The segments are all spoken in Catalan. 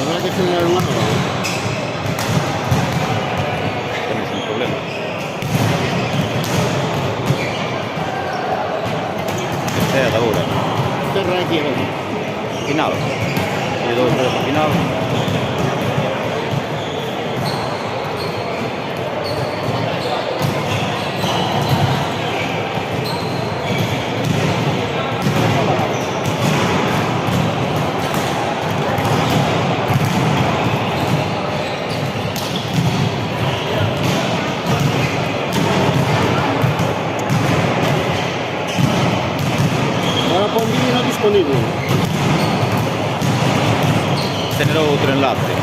Habrá que generar una nueva. Tenéis un problema. Esta é a da hora. Terra aquí agora. Final. E dou o final. Ahora pon vídeo no disponible. Tener outro enlace.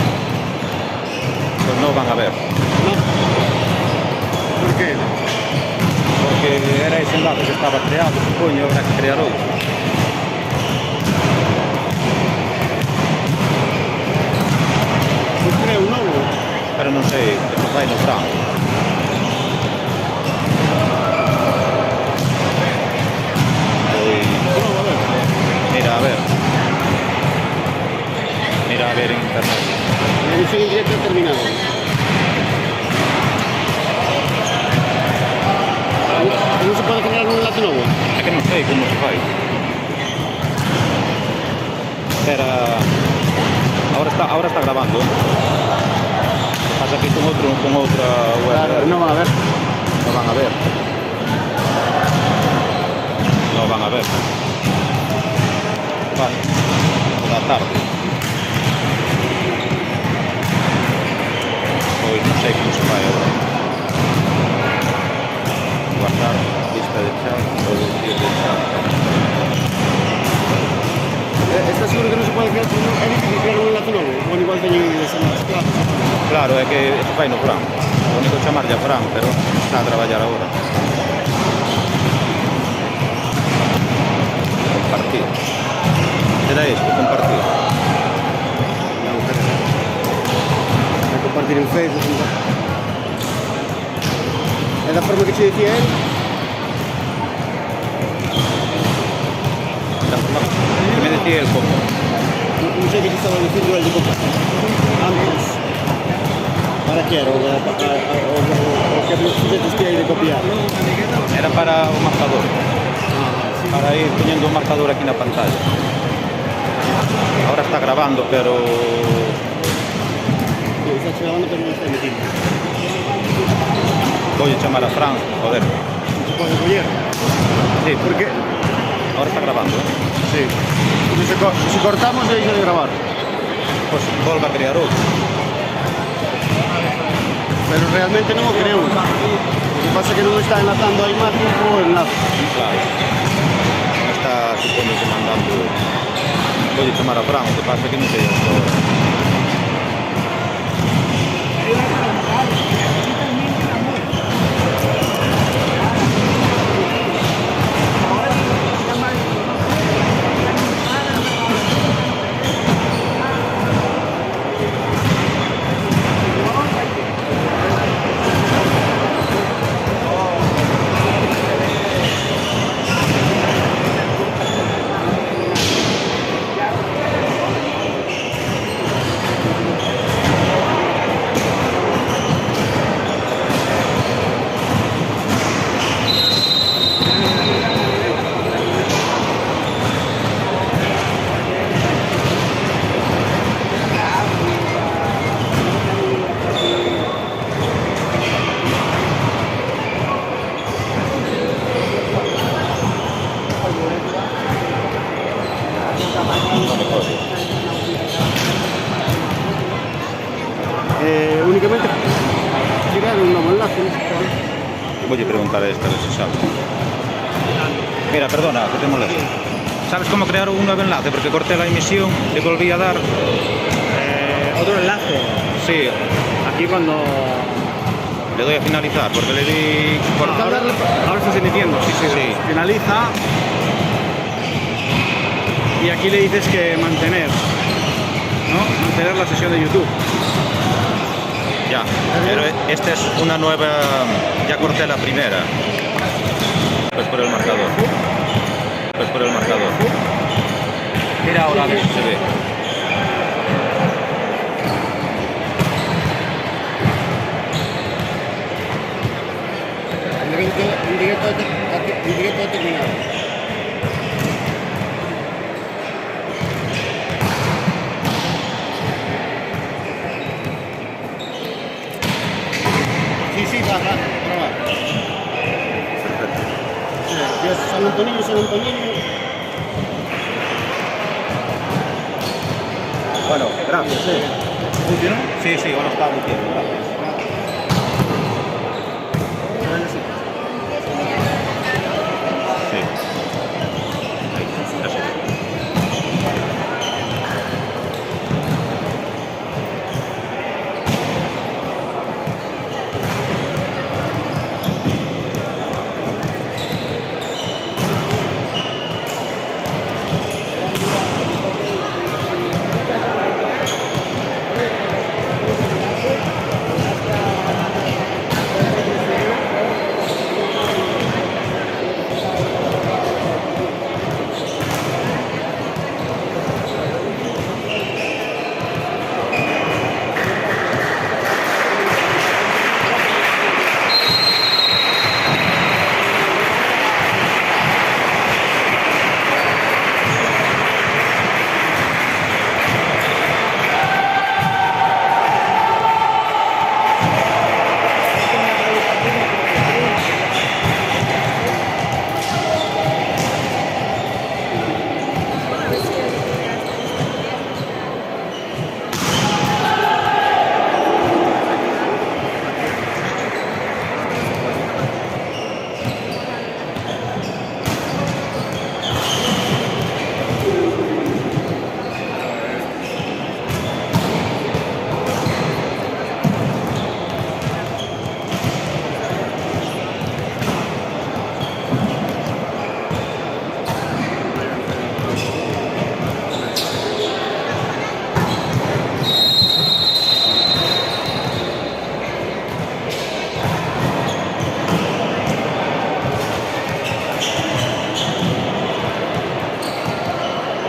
Pois non van a ver. No. ¿Por qué? Porque era ese enlace que estaba creado, supoño, habrá que crear outro. Pues creo un novo. Pero non sei, que vai no Fran. Proba, a ver. Mira a ver. Mira a ver en internet. La emisión en directo terminada. ¿Cómo se puede generar un enlace nuevo? É que non sei como se fai. Espera. Ahora está grabando. Pasa aquí con outra Claro, URL. no van a ver. No van a ver. No van a ver. Vale. Da tarde. Pois non sei como se fai agora. Guardar, lista de chat, producir de chat. ¿Estás seguro que no se puede crear un enlace nuevo? Bueno, igual teñen esa más claro. Claro, é que se fai no Fran. O único chamarlle a Fran, pero está a traballar agora. Compartir. Era isto, compartir. Hay que compartir en Facebook. Es la forma que se decía él. Que me decía el como. No sé qué se estaba diciendo él de compartir. Antes. ¿Para qué era? ¿O qué sujetos que hay de copiar? Era para o marcador. Para ir poniendo un marcador aquí na pantalla. Ahora está grabando, pero Sí, está grabando pero no está emitiendo. voy a chamar a Fran, joder. ¿No se puede coger? Sí, ¿Por qué? ahora está grabando, ¿eh? Sí. Si cortamos deja de grabar. Pues volve a crear outro. Pero realmente no lo creo. Lo que pasa es que no está enlazando a imagen o enlace. Claro. Me está, supoño que mandando. Voy a chamar a Fran, o que pasa é que non sei agora. Únicamente crear un nuevo enlace. Voy a preguntar a esta, a ver si sabe. Mira, perdona, que te molesto. ¿Sabes cómo crear un nuevo enlace? Porque corté la emisión, le volví a dar. Otro enlace. Sí, Aquí cuando... le doy a finalizar, porque le di... Ahora estás emitiendo. Sí. Finaliza. Y aquí le dices que mantener. ¿No? Mantener la sesión de YouTube. Ya, pero esta es una nueva... Ya corté la primera. Pues por el marcador. Mira ahora a ver si se ve. Y directo terminado. Sí, va, prova. Perfecto. Ya San Antonio, San Antonio. Bueno, gracias. ¿Funcionó? Sí, sí, ahora está funcionando. Gracias. Sí. Ahí, eso.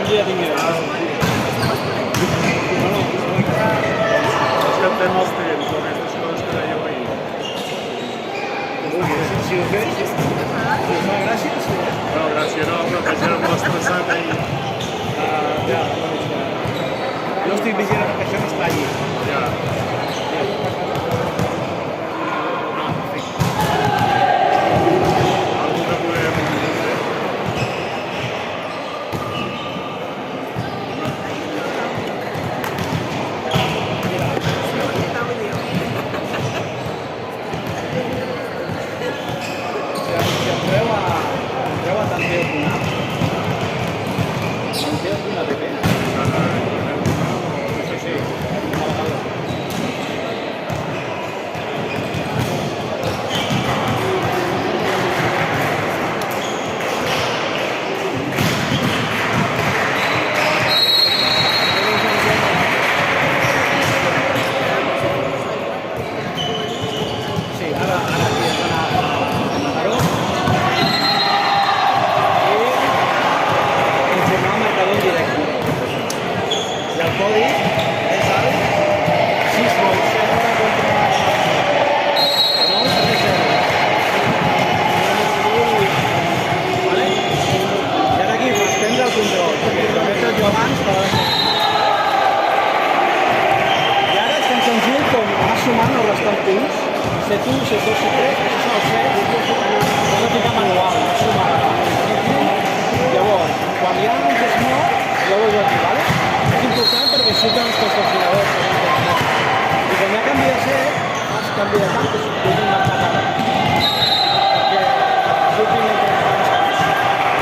dia tinggal. Escoltem els temps, aquestes coses que dèieu ahir. Si ho fes, si us fa gràcia, sí. No, gràcia no, però que ja m'ho has passat ahir. Ja, jo estic vigilant que això no està allí. Ja. Algú que podem fer? Si entreu a Tanteo.app, Tanteo.app, sí, sí, ara aquí estan a Mataró i informar el marcador en directe. I el codi és el 697 930. Vale? I ara aquí fas prendre el control, perquè ho he fet jo abans, però ara i ara és tan senzill com anar sumant o restant punts. C1, C2, C3, això són els sets, és la fica manual, sumar. Llavors, quan hi ha un que es mou, llavors ho aquí, vale? És important perquè surten els patrocinadors. I quan hi ha canvi de set, fas canvi de camp, que surtin marcat ara. Perquè surtin entre els camps.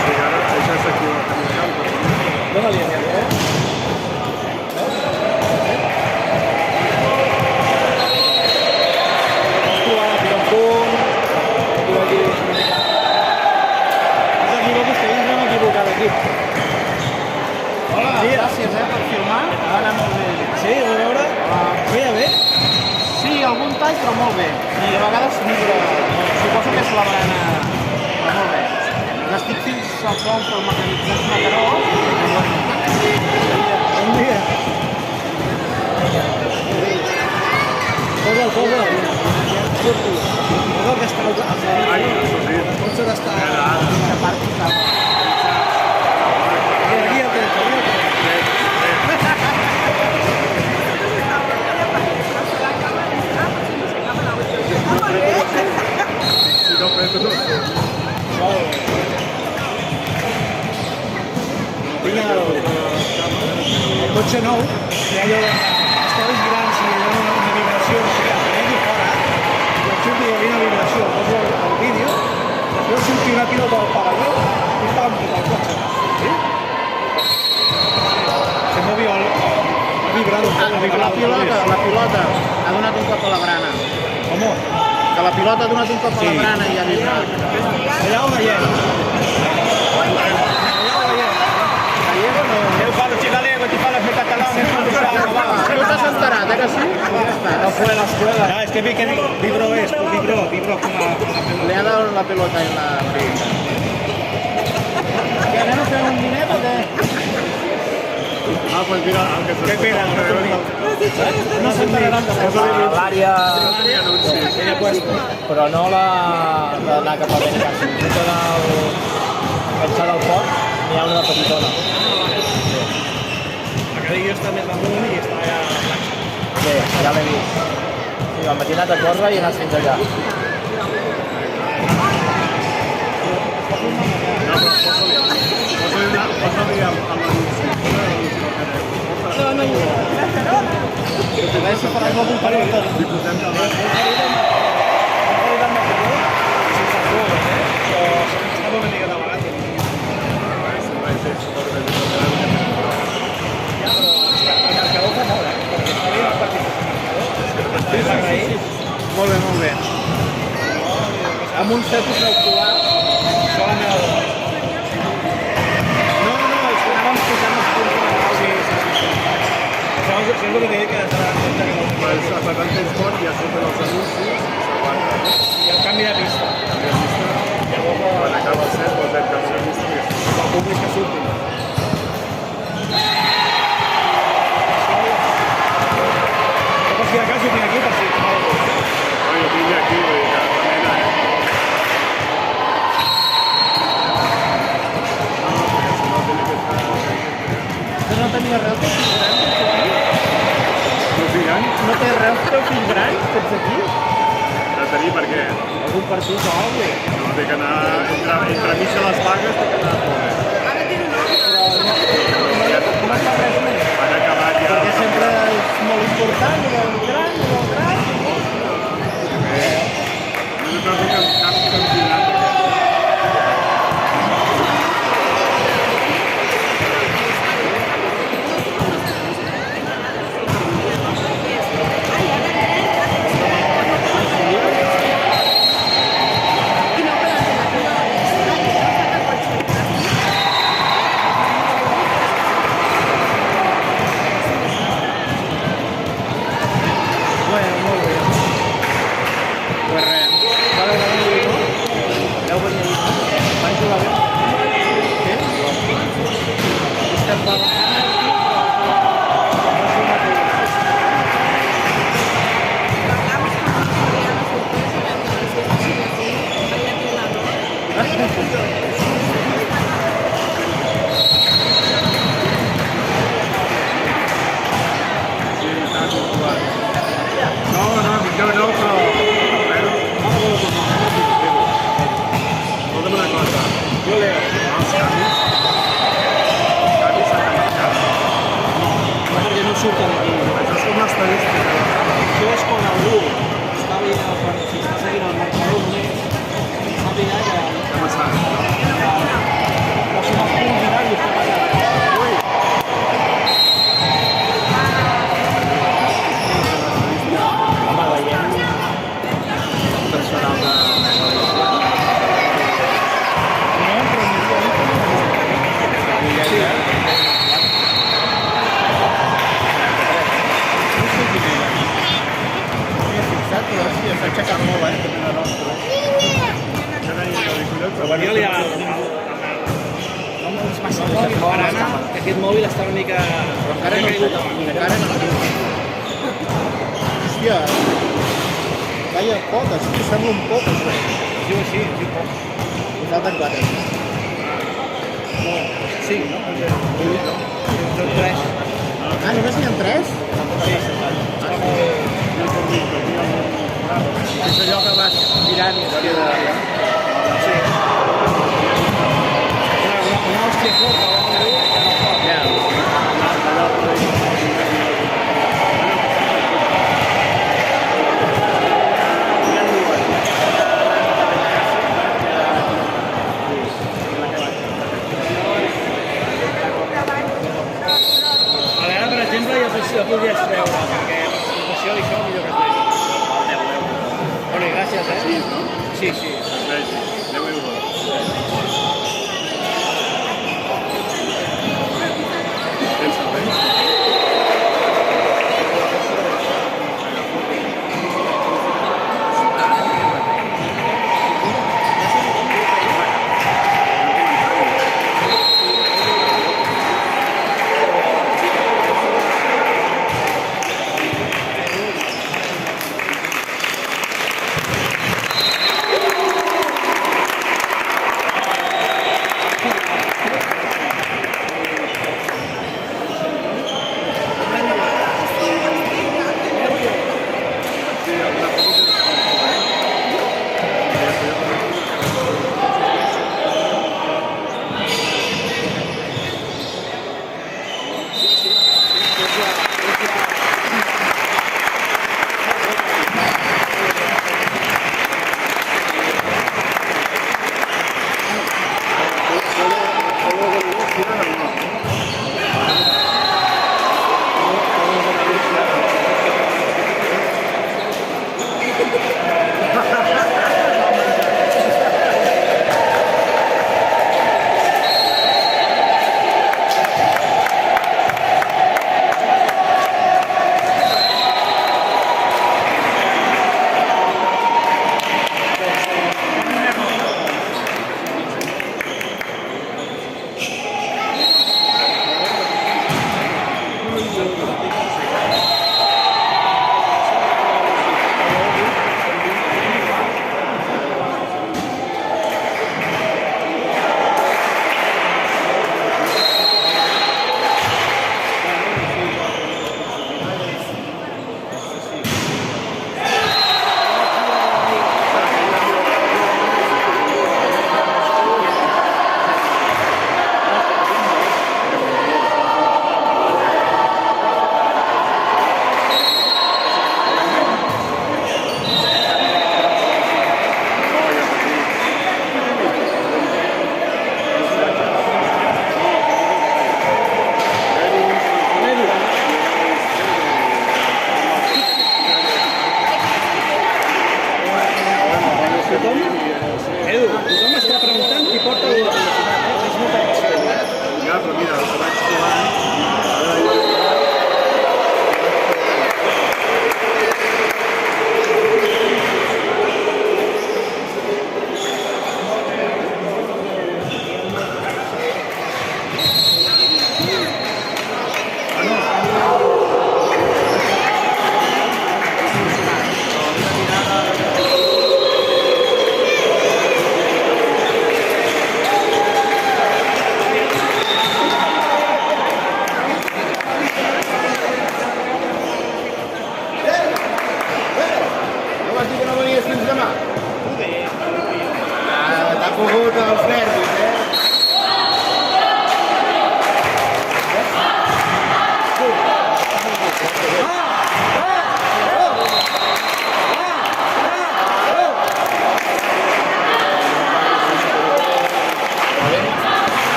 Sí, ara això s'activa el camí de camp. Dóna-li a mi, Hola, sí, gràcies per filmar, va anar molt bé. Sí, a veure? Feia bé? Sí, algun tall, però molt bé. I a vegades migra, suposo que és la barana, però molt bé. N'estic fins al tronc pel mecanitzat Mataró. Bon dia. Posa'l. Posa'l que està al Ai, això sí. potser està... Ara, ara. Aquesta part que estava... Aquí el tens, aquí el tens. Si no preto, no. Tinc el cotxe nou, i allò estava vigilant si hi havia una vibració, no sé què, aquí fora, i em surt que hi havia una vibració, poso el vídeo, jo surti una pilota del parador i pam, tot el cotxe. Sí? Se movió vibrant un poc. La pilota ha donat un cop a la brana. Com? Que la pilota ha donat un cop a la brana i ha vibrat. Allà on veiem. Eu falo ci galego, ti parlo in catalano, No t'has enterat, que sí? No fue a la escuela. No, es que vi que vibró esto, vibró como la pelota. Le ha dado la pelota en la brana. Que anem a fer un dinet o què? Ah, pues mira, aunque se... Qué pena, No s'enteraran de res. L'àrea, Ella puesto. però no d'anar cap a Benicàssim. Junt al xat del port n'hi ha una petitona. La cadilla està més damunt i està allà. Bé, ja l'he vist. Sí, al matí he anat a córrer i he anat fins allà. Posa-li amb l'anunci. Adesso faranno un parere. Li posem davant. Stavo una mica davanti. Molt bé, molt bé. Amb un fetus ocular. No, és que anàvem posant els punts de la sí. Això és el que deia que has d'anar en compte que no... Pues hasta tant temps bon i a sobre els anuncis s'aguanta. I el canvi de pista. Quan acaba el set, posem canvi de vista i El públic que surti. Per si de cas ho tinc aquí, per si... jo tinc aquí, vull dir que la mena, No tenia res de fills grans, No filant? no té res de fills grans, tots aquí? De tenir per què? Algun partit o alguna cosa? No, té que anar entre mig de les vagues, té que anar a poder. No fa res més. Han acabat ja... Perquè sempre és molt important, el gran, el gran. No cal fer cap campionat. surten aquí. Això és com l'estadística. Això és quan algú està seguint el marcador només, sàpiga que Què ha passat? el pròxim punt final li està passant. Home, veiem personal de... S'ha aixecat molt, Però Guardiola ja... Ens passa el mòbil, Arana, que aquest mòbil està una mica... Però encara no puc. Hòstia, calla poc, sí que sembla un poc, això. Sí, poc. Us falten 4. No, 5, no? Són 3. Ah, només n'hi ha 3? Sí, és allò que vas mirant. Sí. Una hòstia forta, Ja. ara, per exemple, ja podries treure, perquè l'ocupació i això millor que es vegi. Bueno, i gràcies, eh? Sí, sí. 10 euros. Tens serveis?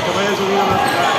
que vayas unido a la ciudad.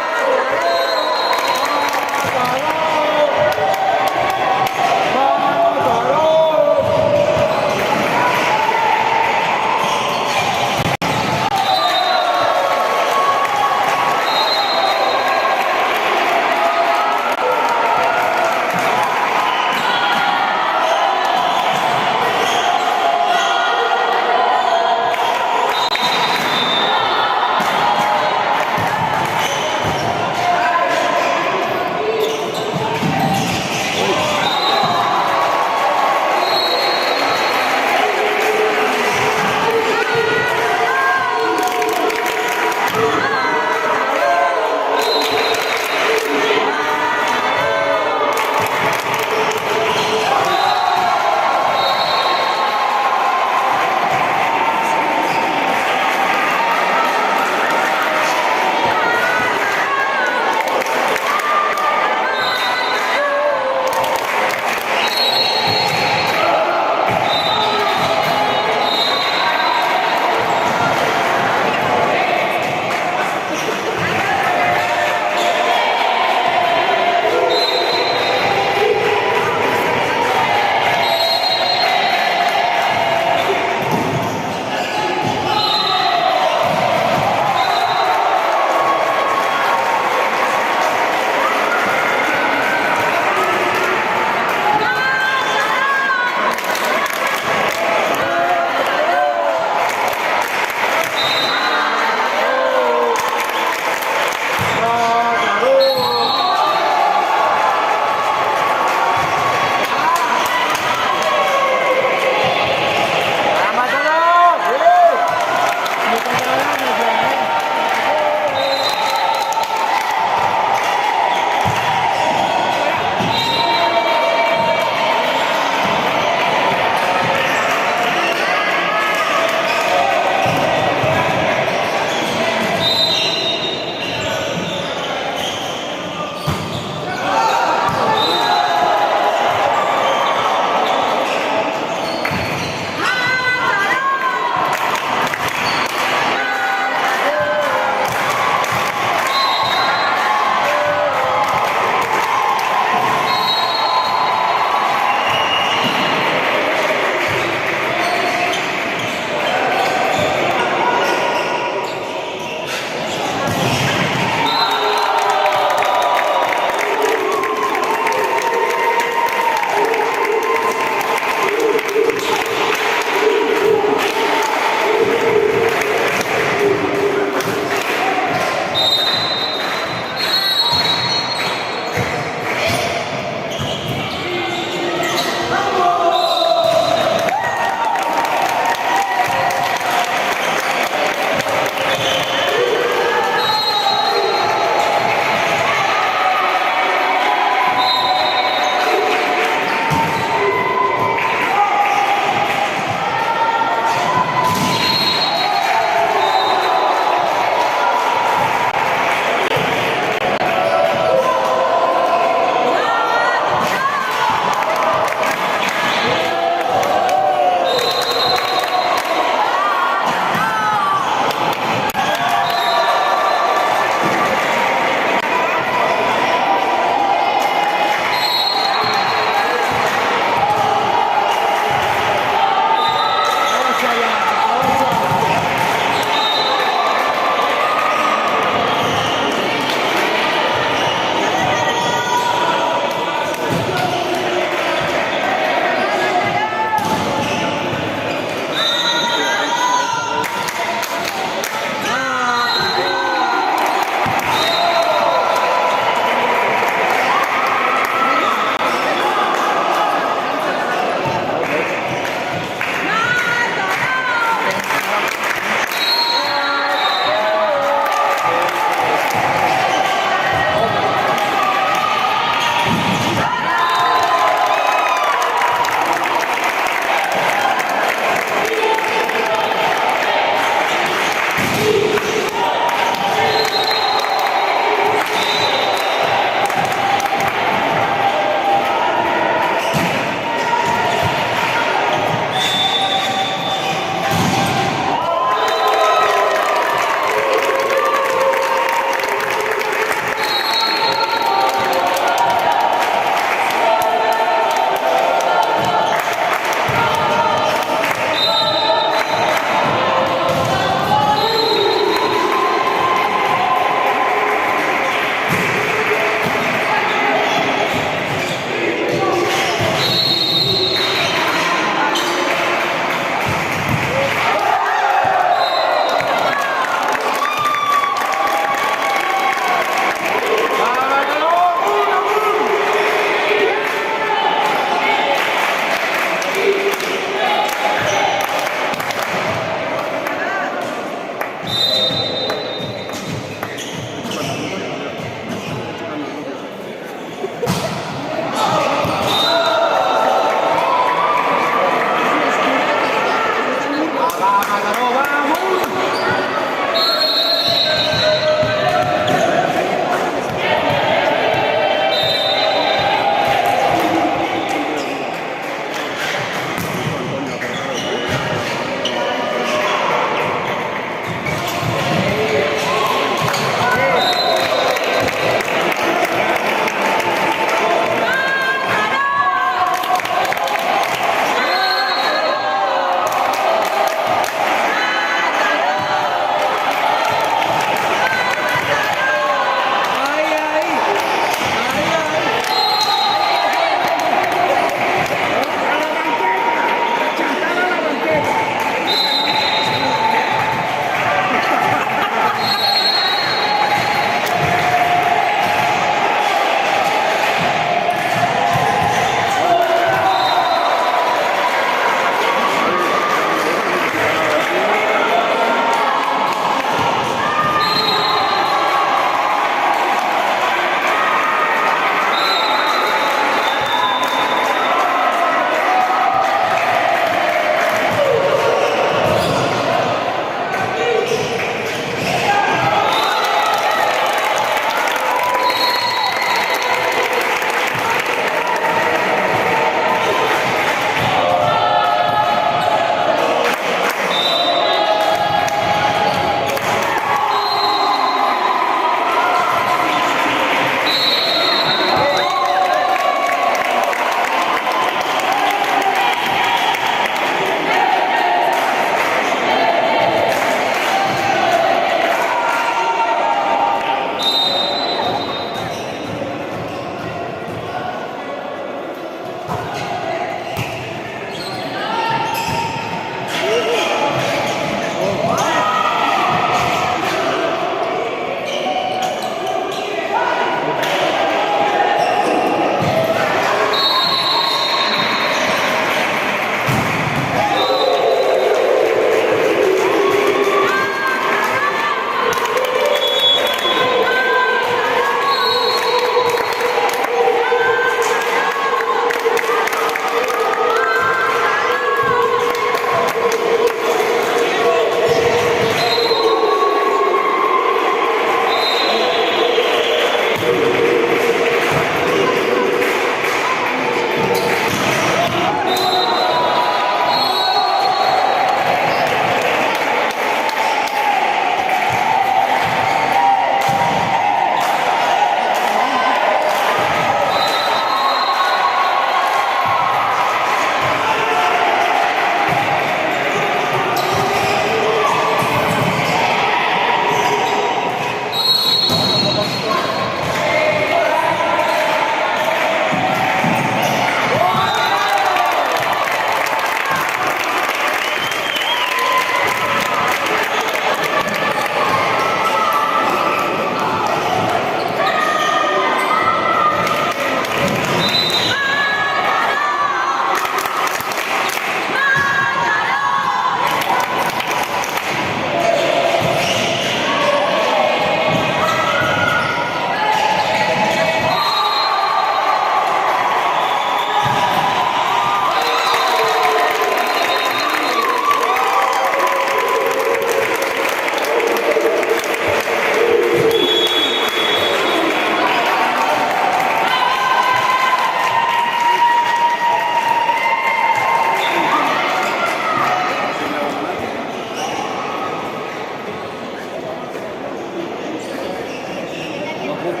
Porque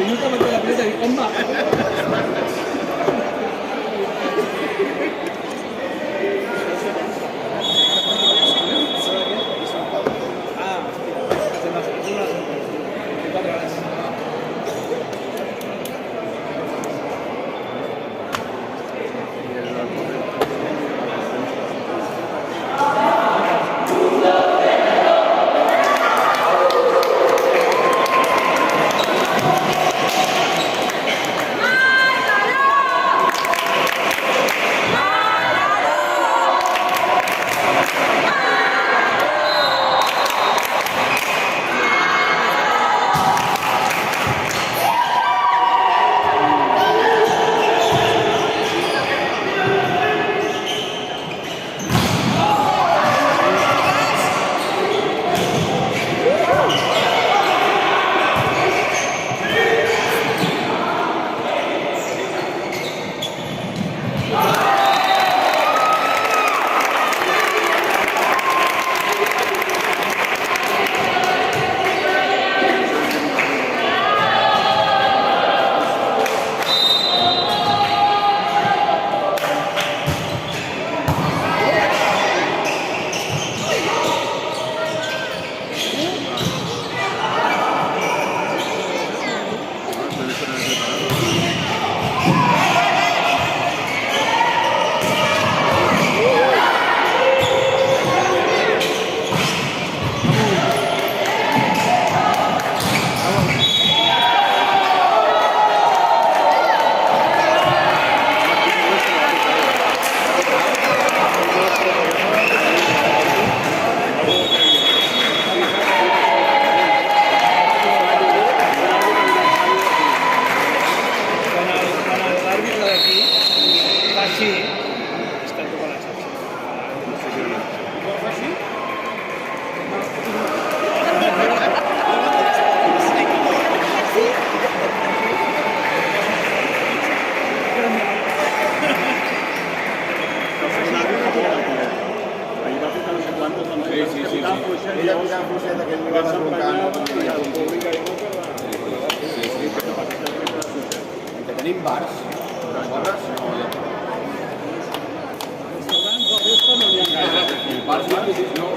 yo cuando te la pieza digo, ¡omba! Tenim bars, aleshores, bars, no.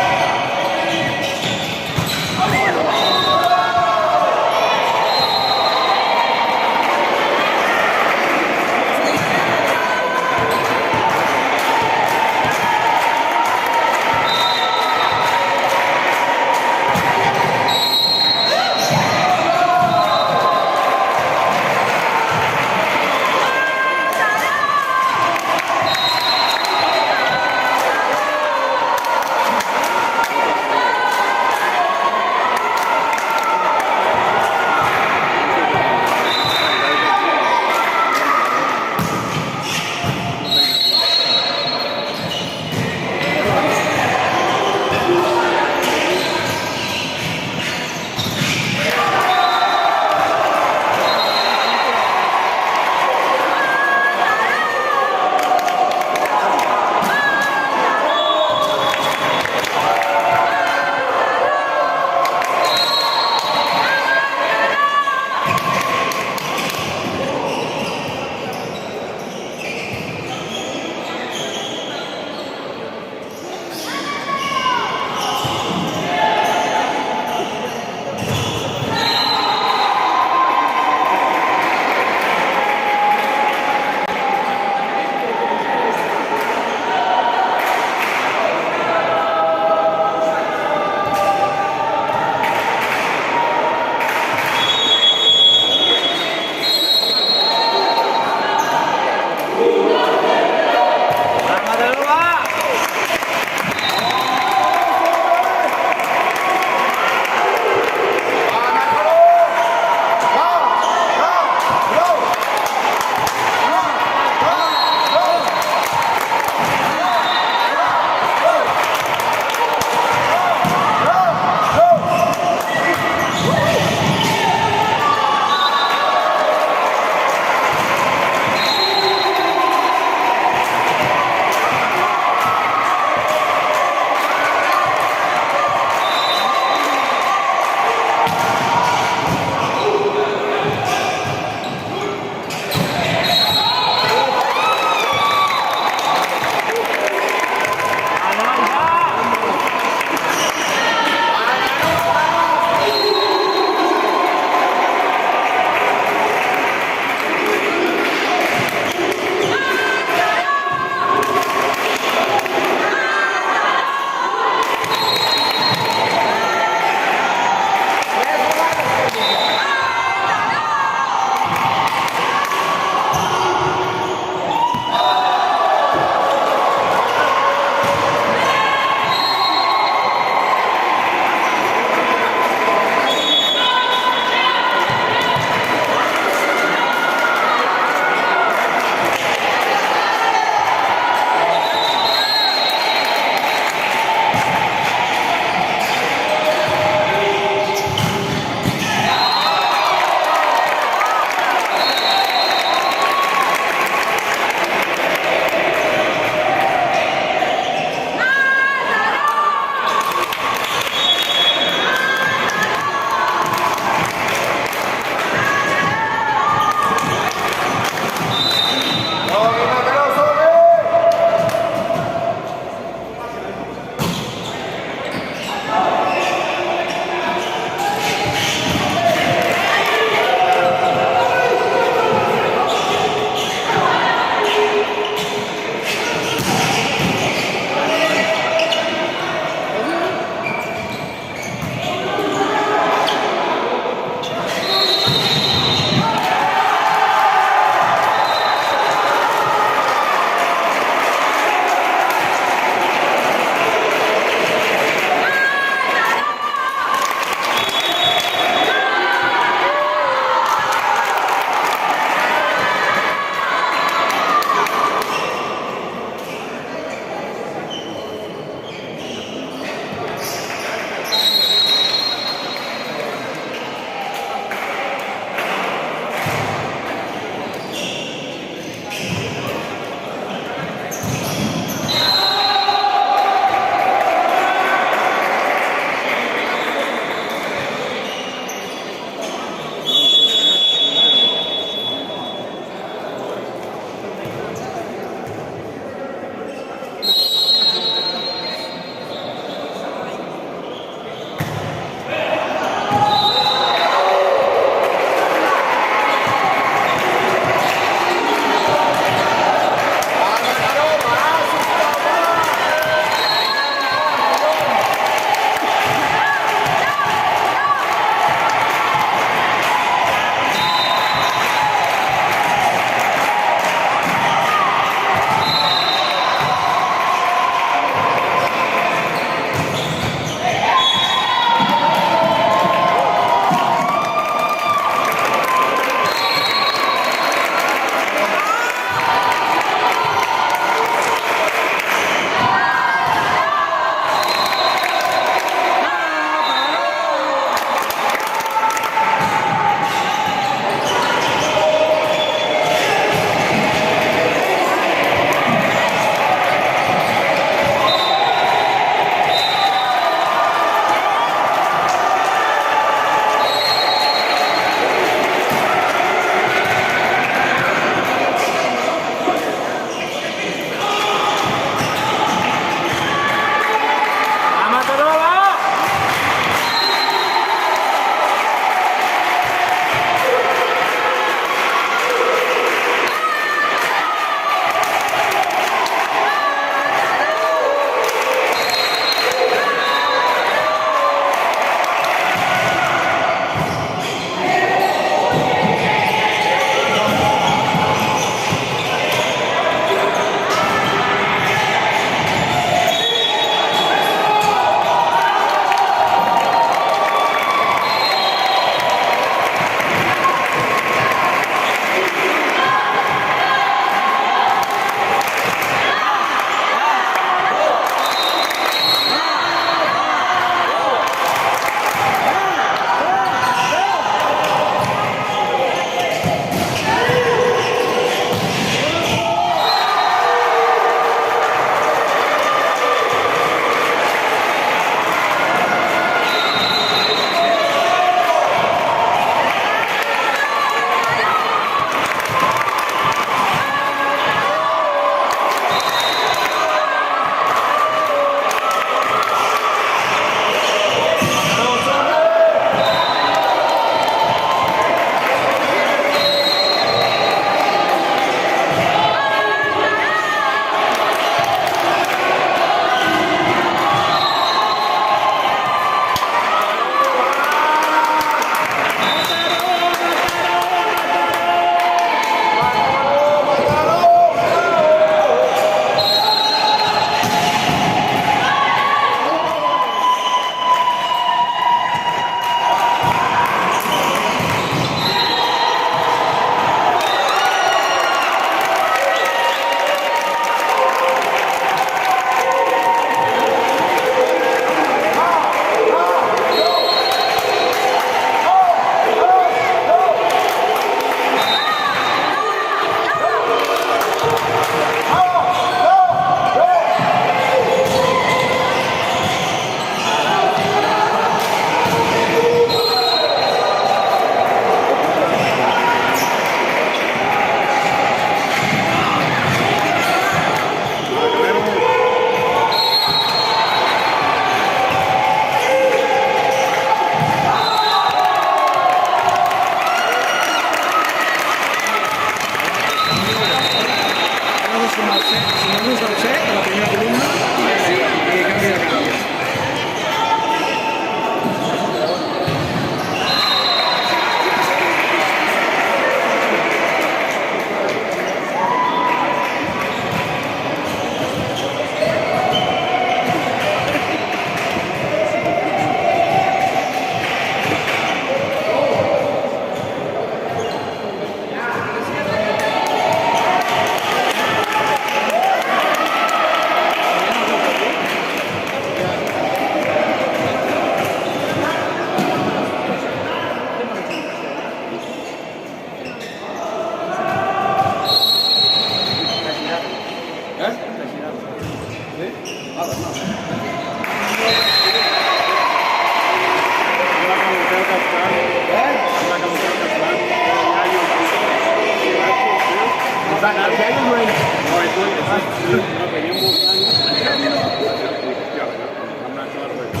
veníem molts anys, hòstia, vam anar a la rueda.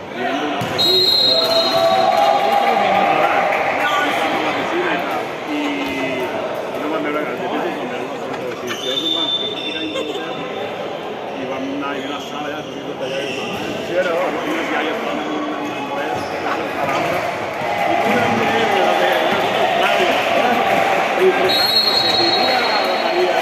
I hem donat aquí, i no vam veure gaire, després vam veure una cosa així. Si és un banc que està ficant dintre l'hotel, i vam anar a la sala allà, tot allà, i sí, era unes iaies parlant en anglès, a l'altre, i tu vam dir, i portant, no sé, i mira la Maria,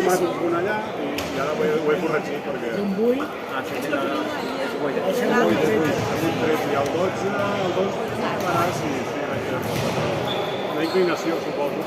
sumar un punt allà i ara ho he corregit perquè... Un 8. El 13 i el 12 farà, sí, una inclinació, suposo.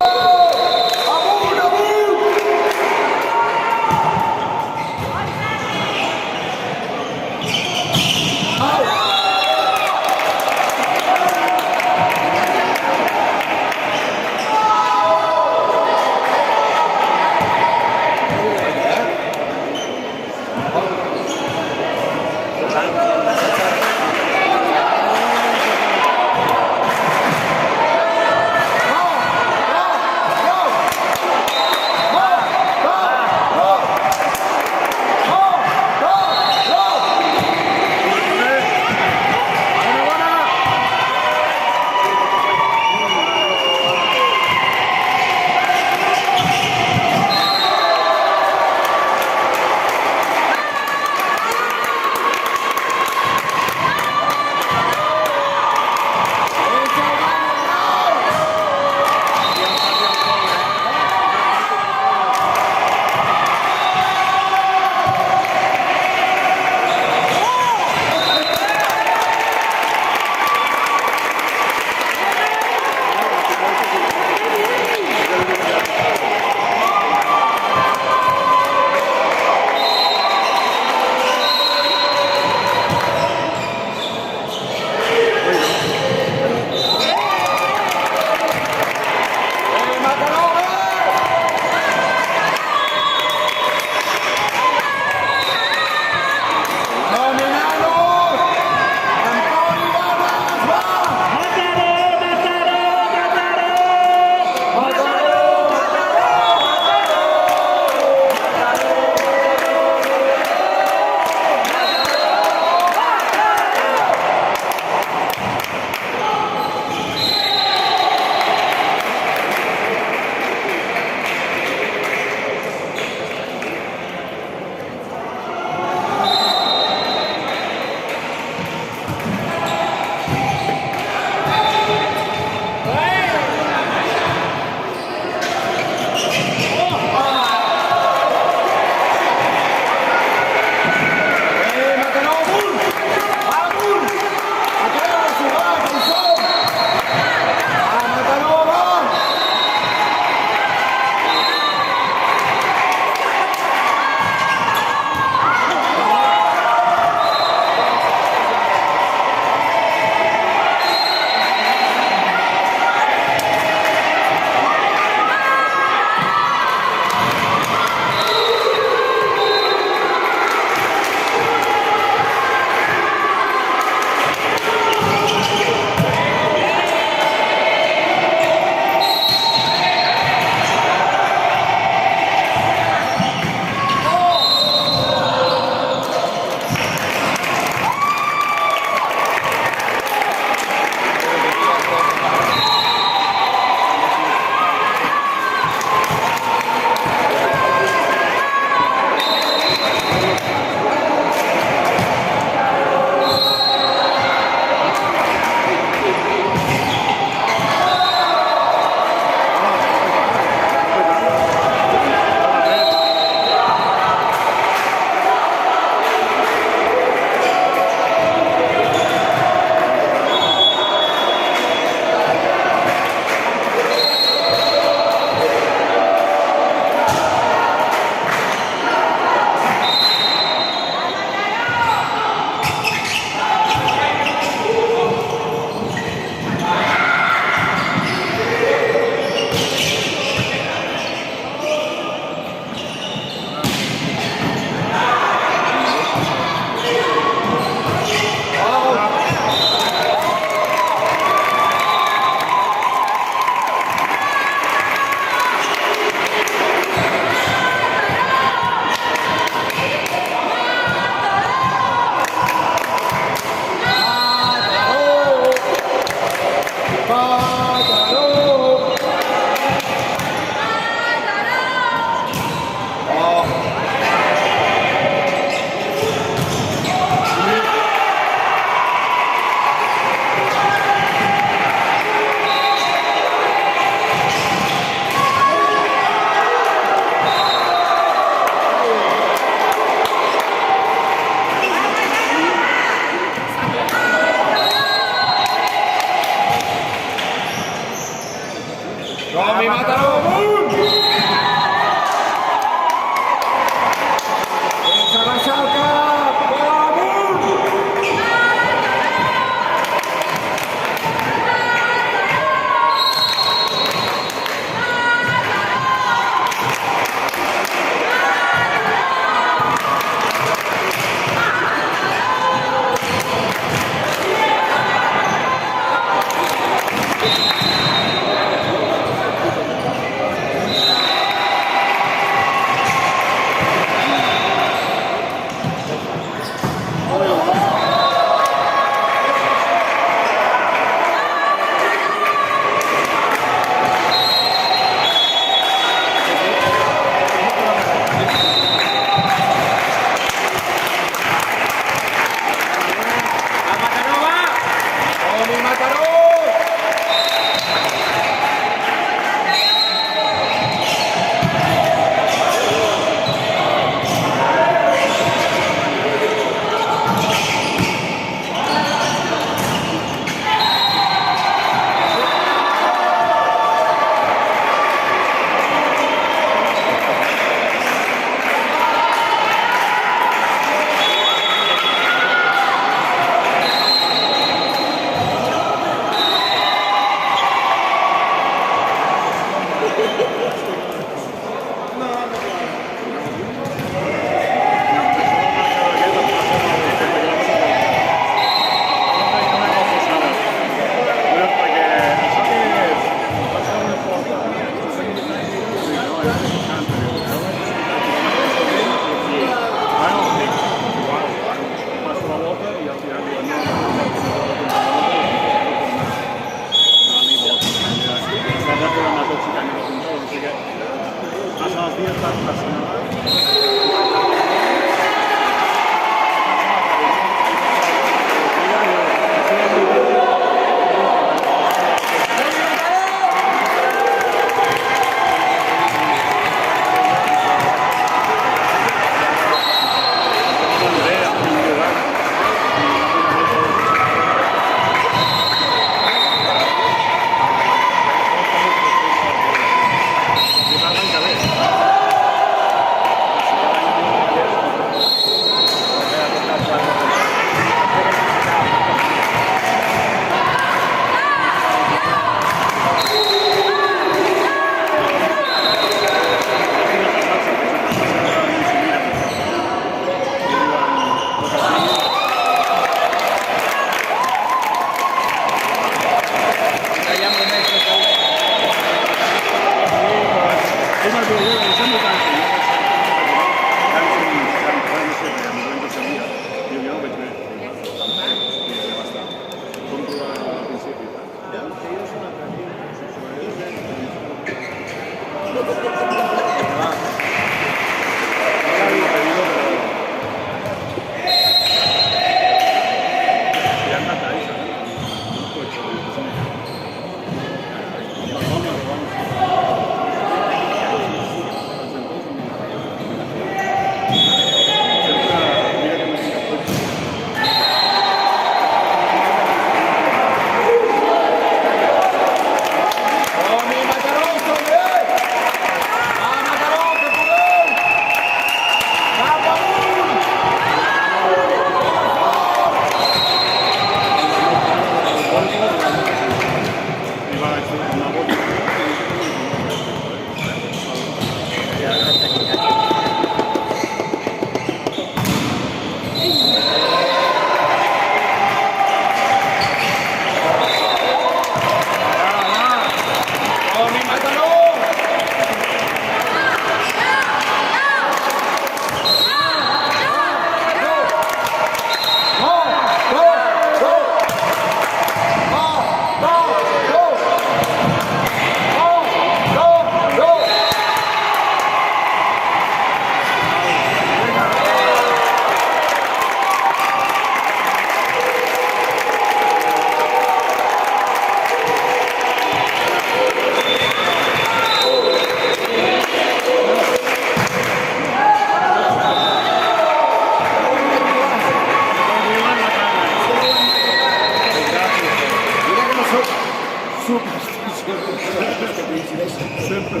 supersticions que coincideixen. Sempre.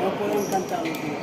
No podem cantar l'últim.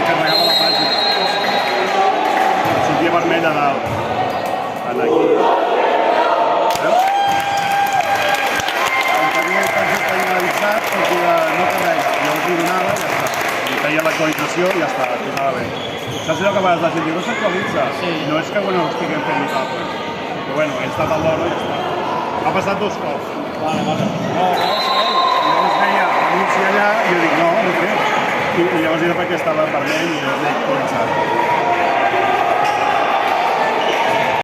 carregava la pàgina. Sortia vermell a dalt. En aquí. Veus? Quan tenia el targeta inhabilitat, sortia no carrega. Llavors li donava i ja està. I feia l'actualització i ja està, tornava bé. Saps allò que a vegades la gent diu, no s'actualitza? Sí. No és que no estiguem fent nosaltres. Però bueno, he estat a l'hora i ja està. Ha passat 2 cops. Vale. No, llavors veia l'anunci allà i jo dic, no, no he fet. I llavors era perquè estava vermell i llavors he actualitzat.